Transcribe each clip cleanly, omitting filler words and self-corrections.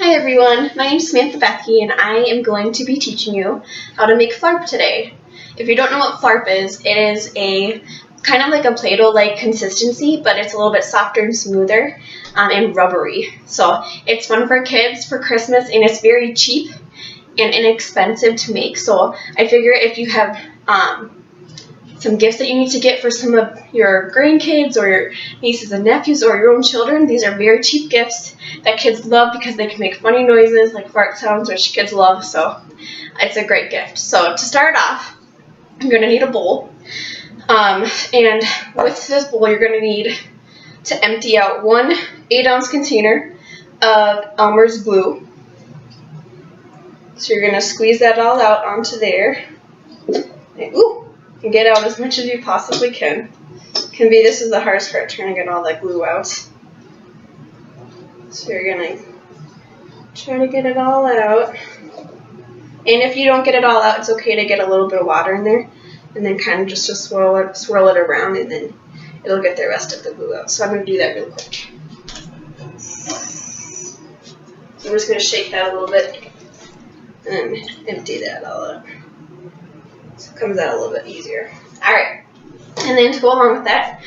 Hi everyone, my name is Samantha Becky and I am going to be teaching you how to make flarp today. If you don't know what flarp is, it is a kind of like a Play-Doh-like consistency, but it's a little bit softer and smoother and rubbery. So it's fun for kids for Christmas and it's very cheap and inexpensive to make. So I figure if you have some gifts that you need to get for some of your grandkids or your nieces and nephews or your own children, these are very cheap gifts that kids love because they can make funny noises like fart sounds, which kids love, so it's a great gift. So to start off, you're going to need a bowl, and with this bowl you're going to need to empty out one 8-ounce container of Elmer's glue. So you're going to squeeze that all out onto there. And get out as much as you possibly can. This is the hardest part, trying to get all that glue out. So you're going to try to get it all out. And if you don't get it all out, it's okay to get a little bit of water in there. And then kind of just to swirl it around, and then it'll get the rest of the glue out. So I'm going to do that real quick. So I'm just going to shake that a little bit and empty that all out. So it comes out a little bit easier. Alright, and then to go along with that,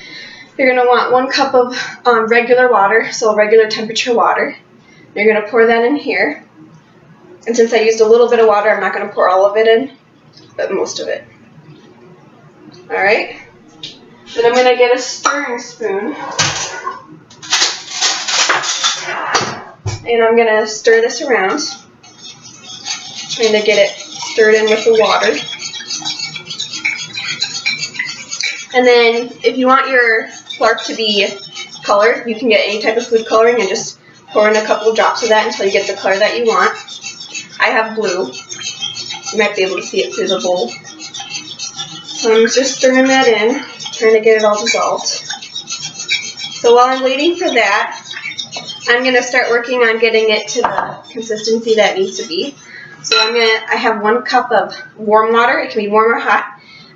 you're going to want 1 cup of regular water, so regular temperature water. You're going to pour that in here. And since I used a little bit of water, I'm not going to pour all of it in, but most of it. Alright, then I'm going to get a stirring spoon. And I'm going to stir this around, trying to get it stirred in with the water. And then if you want your flarp to be colored, you can get any type of food coloring and just pour in a couple of drops of that until you get the color that you want. I have blue. You might be able to see it through the bowl. So I'm just stirring that in, trying to get it all dissolved. So while I'm waiting for that, I'm going to start working on getting it to the consistency that it needs to be. So I have 1 cup of warm water. It can be warm or hot.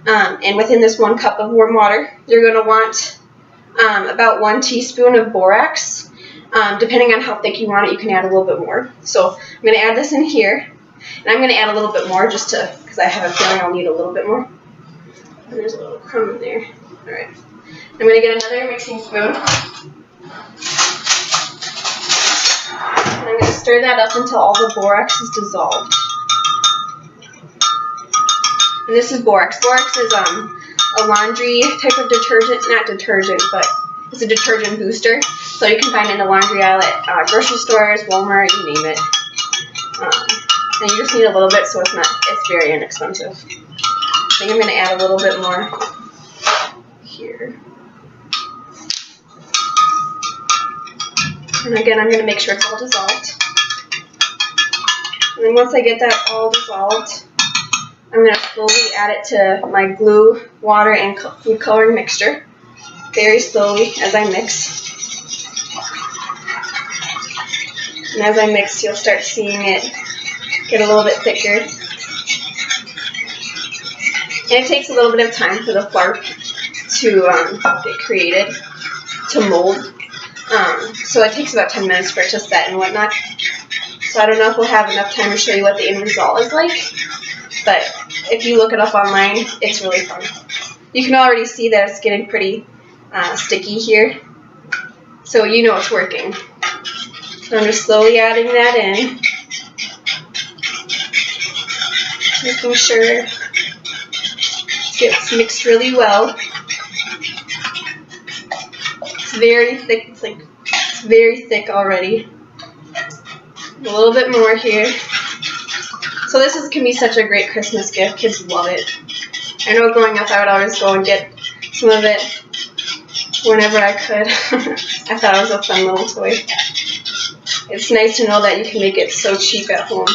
And within this 1 cup of warm water, you're going to want about 1 teaspoon of borax. Depending on how thick you want it, you can add a little bit more. So I'm going to add this in here, and I'm going to add a little bit more just because I have a feeling I'll need a little bit more. And there's a little crumb in there. All right. I'm going to get another mixing spoon. And I'm going to stir that up until all the borax is dissolved. And this is borax. Borax is a laundry type of detergent, not detergent, but it's a detergent booster. So you can find it in the laundry aisle at grocery stores, Walmart, you name it. And you just need a little bit, so it's very inexpensive. I think I'm going to add a little bit more here. And again, I'm going to make sure it's all dissolved. And then once I get that all dissolved, I'm going to slowly add it to my glue, water, and food coloring mixture. Very slowly as I mix. And as I mix, you'll start seeing it get a little bit thicker. And it takes a little bit of time for the flarp to get created, to mold. So it takes about 10 minutes for it to set and whatnot. So I don't know if we'll have enough time to show you what the end result is like. But if you look it up online, it's really fun. You can already see that it's getting pretty sticky here. So you know it's working. So I'm just slowly adding that in. Making sure it gets mixed really well. It's very thick. It's very thick already. A little bit more here. So this can be such a great Christmas gift. Kids love it. I know growing up I would always go and get some of it whenever I could. I thought it was a fun little toy. It's nice to know that you can make it so cheap at home.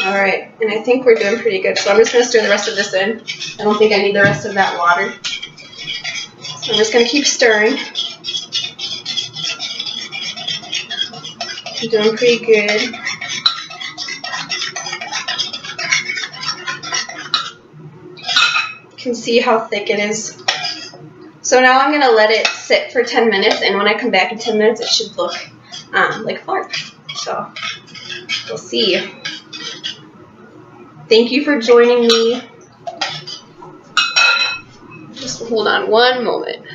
Alright, and I think we're doing pretty good. So I'm just going to stir the rest of this in. I don't think I need the rest of that water. So I'm just going to keep stirring. I'm doing pretty good. You can see how thick it is. So now I'm going to let it sit for 10 minutes, and when I come back in 10 minutes, it should look like flarp. So we'll see. Thank you for joining me. Just hold on one moment.